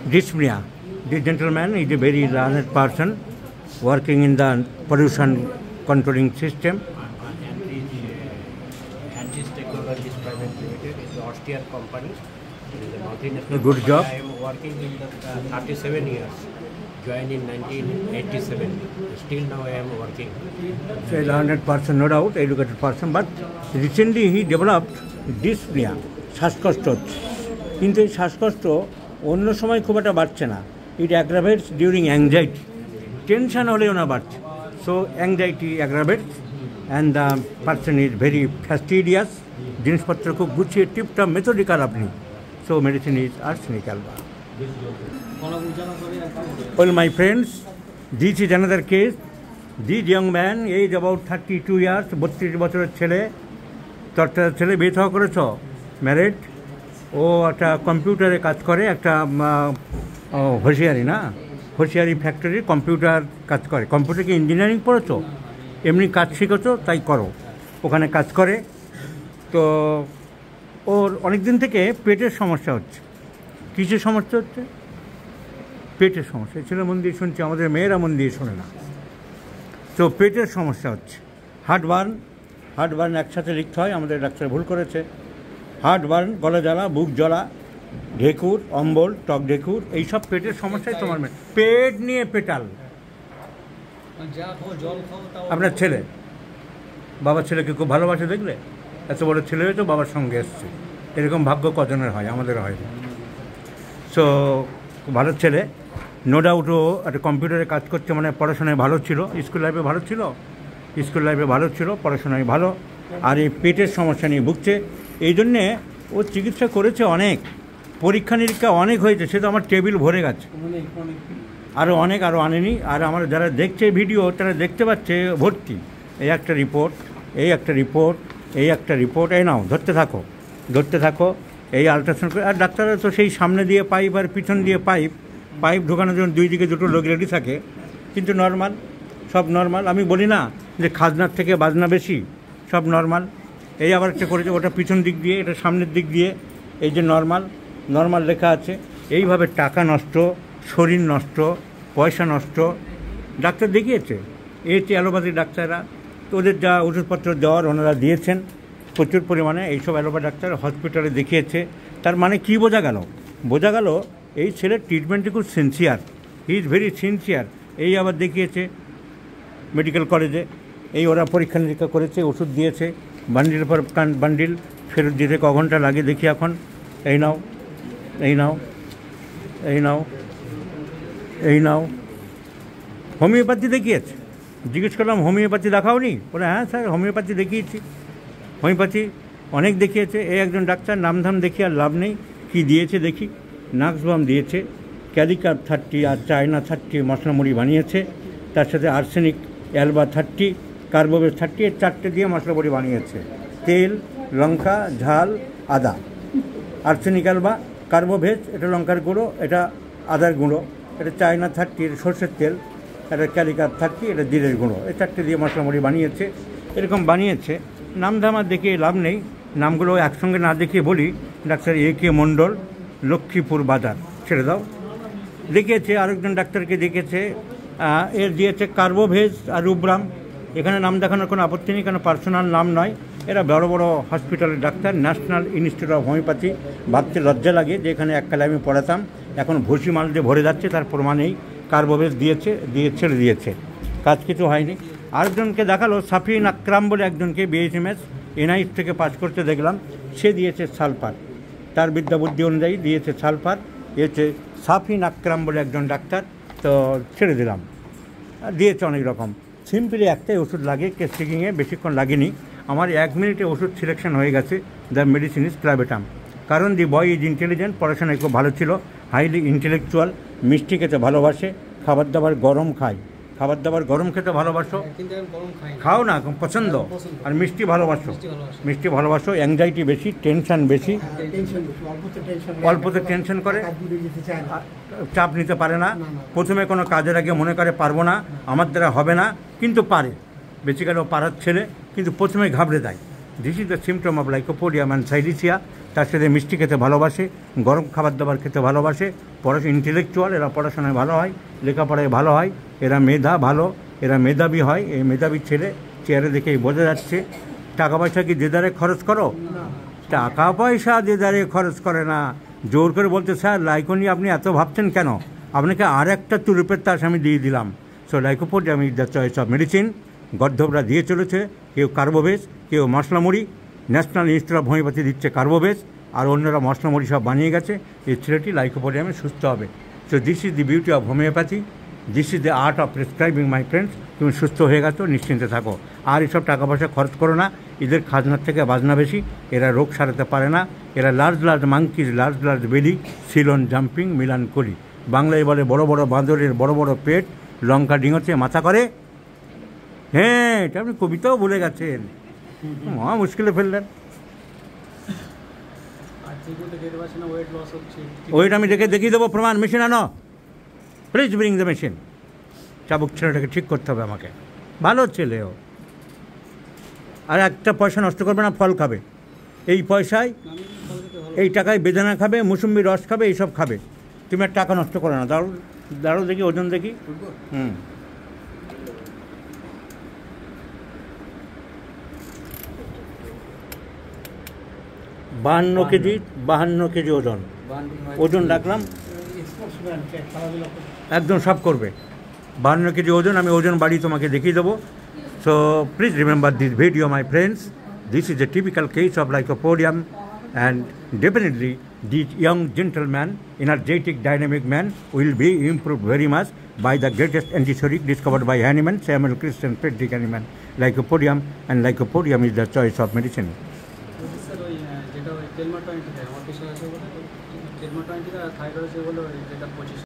Dyspnea. This gentleman is a very learned person working in the pollution controlling system. Antis Technologies Private Limited is the Austrian company. It is a multinational. Good job. I am working in the 37 years. Joined in 1987. Still now I am working. So a learned person, no doubt, educated person, but recently he developed dyspnea, শ্বাসকষ্ট হচ্ছে। কিন্তু এই শ্বাসকষ্ট অন্য সময় খুব একটা বাড়ছে না। It aggravates during anxiety. Tension হলেও না বাড়ছে। So anxiety aggravates and the person is very fastidious. জিনিসপত্র খুব গুছিয়ে টিপটপ মেথডিক্যাল আপনি। So medicine is arsenic alba. Well, my friends, this is another case. This young man, age about 32 years, 32 বছরের ছেলে, তোর ছেলে বিয়ে থা করেছ, ম্যারিড, ও একটা কম্পিউটারে কাজ করে, একটা হোশিয়ারি না, হোশিয়ারি ফ্যাক্টরি কম্পিউটার কাজ করে। কম্পিউটারকে ইঞ্জিনিয়ারিং পড়েছো, এমনি কাজ শিখেছো, তাই করো। ওখানে কাজ করে, তো ওর অনেক দিন থেকে পেটের সমস্যা হচ্ছে। কিসের সমস্যা হচ্ছে? পেটের সমস্যা। ছেলে মন দিয়ে শুনছে, আমাদের মেয়েরা মন দিয়ে শোনে না। তো পেটের সমস্যা হচ্ছে। হার্টবার্ন একসাথে লিখতে হয়, আমাদের ডাক্তার ভুল করেছে। হার্টবার্ন, গলা জ্বালা, বুক জ্বালা, ঢেকুর, অম্বল, টক ঢেকুর, এইসব পেটের সমস্যাই তোমার মেয়ে। পেট নিয়ে পেটাল। আপনার ছেলে, বাবার ছেলেকে খুব ভালোবাসে, দেখলে এত বড় ছেলে হয়েছে, বাবার সঙ্গে এসছে। এরকম ভাগ্য কজনের হয়, আমাদের হয় না। সো ভালো ছেলে, নো ডাউট ও একটা কম্পিউটারে কাজ করছে, মানে পড়াশোনায় ভালো ছিল, স্কুল লাইফে ভালো ছিল, পড়াশোনায় ভালো, আর এই পেটের সমস্যা নিয়ে ভুগছে। এই জন্যে ও চিকিৎসা করেছে অনেক, পরীক্ষা নিরীক্ষা অনেক হয়েছে, সে তো আমার টেবিল ভরে গেছে, আরও আনেনি। আর আমার যারা দেখছে ভিডিও, তারা দেখতে পাচ্ছে ভর্তি, এই একটা রিপোর্ট, এই নাও, ধরতে থাকো, এই আলট্রাসাউন্ড করে। আর ডাক্তাররা তো সেই সামনে দিয়ে পাইপ আর পিছন দিয়ে পাইপ ঢোকানোর জন্য দুই দিকে দুটো লোক রেডি থাকে, কিন্তু নর্মাল, সব নর্মাল। আমি বলি না যে খাজনার থেকে বাজনা বেশি, সব নর্মাল। এই আবার একটা করেছে, ওটা পিছন দিক দিয়ে, এটা সামনের দিক দিয়ে, এই যে নর্মাল লেখা আছে। এইভাবে টাকা নষ্ট, শরীর নষ্ট, পয়সা নষ্ট। ডাক্তার দেখিয়েছে, এতে অ্যালোপ্যাথি ডাক্তাররা, তো ওদের যা ওষুধপত্র দেওয়ার ওনারা দিয়েছেন প্রচুর পরিমাণে। এইসব অ্যালোপ্যাথি ডাক্তার হসপিটালে দেখিয়েছে। তার মানে কি বোঝা গেল এই ছেলের ট্রিটমেন্টটি খুব sincere, he is very sincere. এই আবার দেখিয়েছে মেডিকেল কলেজে, এই ওরা পরীক্ষা নিরীক্ষা করেছে, ওষুধ দিয়েছে, বান্ডিল পর বান্ডিল ফেরত দিতে ক ঘন্টা লাগে দেখি এখন। এই নাও। হোমিওপ্যাথি দেখিয়েছে। জিজ্ঞেস করলাম হোমিওপ্যাথি দেখাওনি? বলে হ্যাঁ স্যার, হোমিওপ্যাথি দেখিয়েছি। হোমিওপ্যাথি অনেক দেখিয়েছে। এই একজন ডাক্তার, নামধাম দেখি আর লাভ নেই। কী দিয়েছে দেখি, নাক্সবাম দিয়েছে, ক্যালিকাপ 30 আর চায়না 30 মশলা মুড়ি বানিয়েছে, তার সাথে আর্সেনিক অ্যালবা 30, কার্বোভেজ 30, এর 4টে দিয়ে মশলা মুড়ি বানিয়েছে। তেল, লঙ্কা, ঝাল, আদা। আর্সেনিক অ্যালবা, কার্বোভেজ, এটা লঙ্কার গুঁড়ো, এটা আদার গুঁড়ো, এটা চায়না 30 সর্ষের তেল, এটা ক্যালিকাপ 30, এটা জিরের গুঁড়ো, এই 4টে দিয়ে মশলা মুড়ি বানিয়েছে। এরকম বানিয়েছে। নামধামা দেখে লাভ নেই, নামগুলো একসঙ্গে না দেখিয়ে বলি, ডাক্তার AK মণ্ডল, লক্ষ্মীপুর বাজার, ছেড়ে দাও। দেখিয়েছে, আরেকজন ডাক্তারকে দেখেছে, এর দিয়েছে কার্বোভেজ আর রুব্রাম। এখানে নাম দেখানোর কোনো আপত্তি নেই, কারণ পার্সোনাল নাম নয়। এরা বড় বড় হসপিটালের doctor, national institute of homeopathy. ভাবতে লজ্জা লাগে যে এখানে এককালে আমি পড়াতাম, এখন ভুসি মাল দিয়ে ভরে যাচ্ছে, তার প্রমাণেই কার্বোভেজ ছেড়ে দিয়েছে, কাজ কিছু হয়নি। আরেকজনকে দেখালো, সাফিন আকরাম বলে একজনকে, BHMS NIH থেকে পাস করতে দেখলাম, সে দিয়েছে সালফার, তার বিদ্যা বুদ্ধি অনুযায়ী দিয়েছে সালফার। এতে সাফিন আকরাম বলে একজন ডাক্তার, তো ছেড়ে দিলাম। দিয়েছে অনেক রকম। সিম্পলি একটাই ওষুধ লাগে কেস্টিকিংয়ে, বেশিক্ষণ লাগেনি আমার, 1 মিনিটে ওষুধ সিলেকশন হয়ে গেছে। দ্য মেডিসিন ইজ ক্লাবেটাম। কারণ দি বয় ইজ ইন্টেলিজেন্ট, পড়াশোনায় খুব ভালো ছিল, হাইলি ইন্টেলেকচুয়াল, মিষ্টি খেতে ভালোবাসে, খাবার দাবার গরম খায়। খাবার দাবার গরম খেতে ভালোবাসো, খাও না, পছন্দ। আর মিষ্টি ভালোবাসো। অ্যাংজাইটি বেশি, টেনশন বেশি, অল্পতে টেনশন করে, চাপ নিতে পারে না। প্রথমে কোনো কাজের আগে মনে করে পারবো না, আমার দ্বারা হবে না, কিন্তু পারে। বেসিক্যালি পারার ছেলে, কিন্তু প্রথমে ঘাবড়ে দেয়। This is the symptom of lycopodium and silicea. তার সাথে মিষ্টি খেতে ভালোবাসে, গরম খাবার দাবার খেতে ভালোবাসে, পড়াশোনা ইন্টেলেকচুয়াল, এরা পড়াশোনায় ভালো হয়, লেখাপড়ায় ভালো হয়, এরা মেধা ভালো, এরা মেধাবী হয়। এই মেধাবী ছেলে চেয়ারে দেখেই বোঝা যাচ্ছে। টাকা পয়সা কি দেদারে খরচ করো? টাকা পয়সা দেদারে খরচ করে না। জোর করে বলতে, স্যার লাইকো নিয়ে আপনি এত ভাবছেন কেন? আপনাকে আর একটা তুরুপের তাস আমি দিয়ে দিলাম। So Lycopodium is the choice of medicine. গর্ধবরা দিয়ে চলেছে, কেউ কার্বোবেস, কেউ মশলা মুড়ি। ন্যাশনাল ইনস্টিটিউট অফ হোমিওপ্যাথি দিচ্ছে কার্বোবেস, আর অন্যরা মশলা মুড়ি সব বানিয়ে গেছে। এই ছেলেটি লাইকোপোডিয়ামে সুস্থ হবে। So this is the beauty of homeopathy, this is the art of prescribing my friends. তুমি সুস্থ হয়ে গেছো, নিশ্চিন্তে থাকো। আর এসব টাকা পয়সা খরচ করো না, এদের খাজনার থেকে বাজনা বেশি। এরা রোগ সারাতে পারে না। এরা লার্জ লার্জ মাংকিজ, লার্জ লার্জ বেলি, সিলন জাম্পিং, মিলান কলি। বাংলায় বলে বড় বড় বাঁদরের বড় বড় পেট, লঙ্কা ডিঙোতে মাথা করে। হ্যাঁ, এটা আপনি কবিতাও বলে গেছেন, মহা মুশকিলে ফেললেন। ওয়েট আমি দেখে দেখিয়ে দেবো, প্রমাণ। মেশিন আনো, প্লিজ ব্রিং দ্য মেশিন। চাবুক ছেলেটাকে ঠিক করতে হবে আমাকে। ভালো ছেলেও, আর একটা পয়সা নষ্ট করবে না, ফল খাবে। এই পয়সায়, এই টাকায় বেদানা খাবে, মুসুম্বি রস খাবে, এইসব খাবে। তুমি আর টাকা নষ্ট করো না। দাঁড়ো দাঁড়ো দেখি, ওজন দেখি। 52 কেজি, 52 কেজি ওজন। ওজন রাখলাম, একদম সব করবে। 52 কেজি ওজন। আমি ওজন বাড়ি তোমাকে দেখিয়ে দেবো। So please remember this video my friends. This is a typical case of lycopodium, and definitely this young gentleman, energetic, dynamic man will be improved very much by the greatest antibiotic discovered by Hahnemann, Samuel Christian Friedrich Hahnemann, lycopodium, and lycopodium is the choice of medicine. যেটা ওই টেলমা 20 আমার কিছু আছে বলে টেলমা 20 thyroid যেগুলো যেটা 25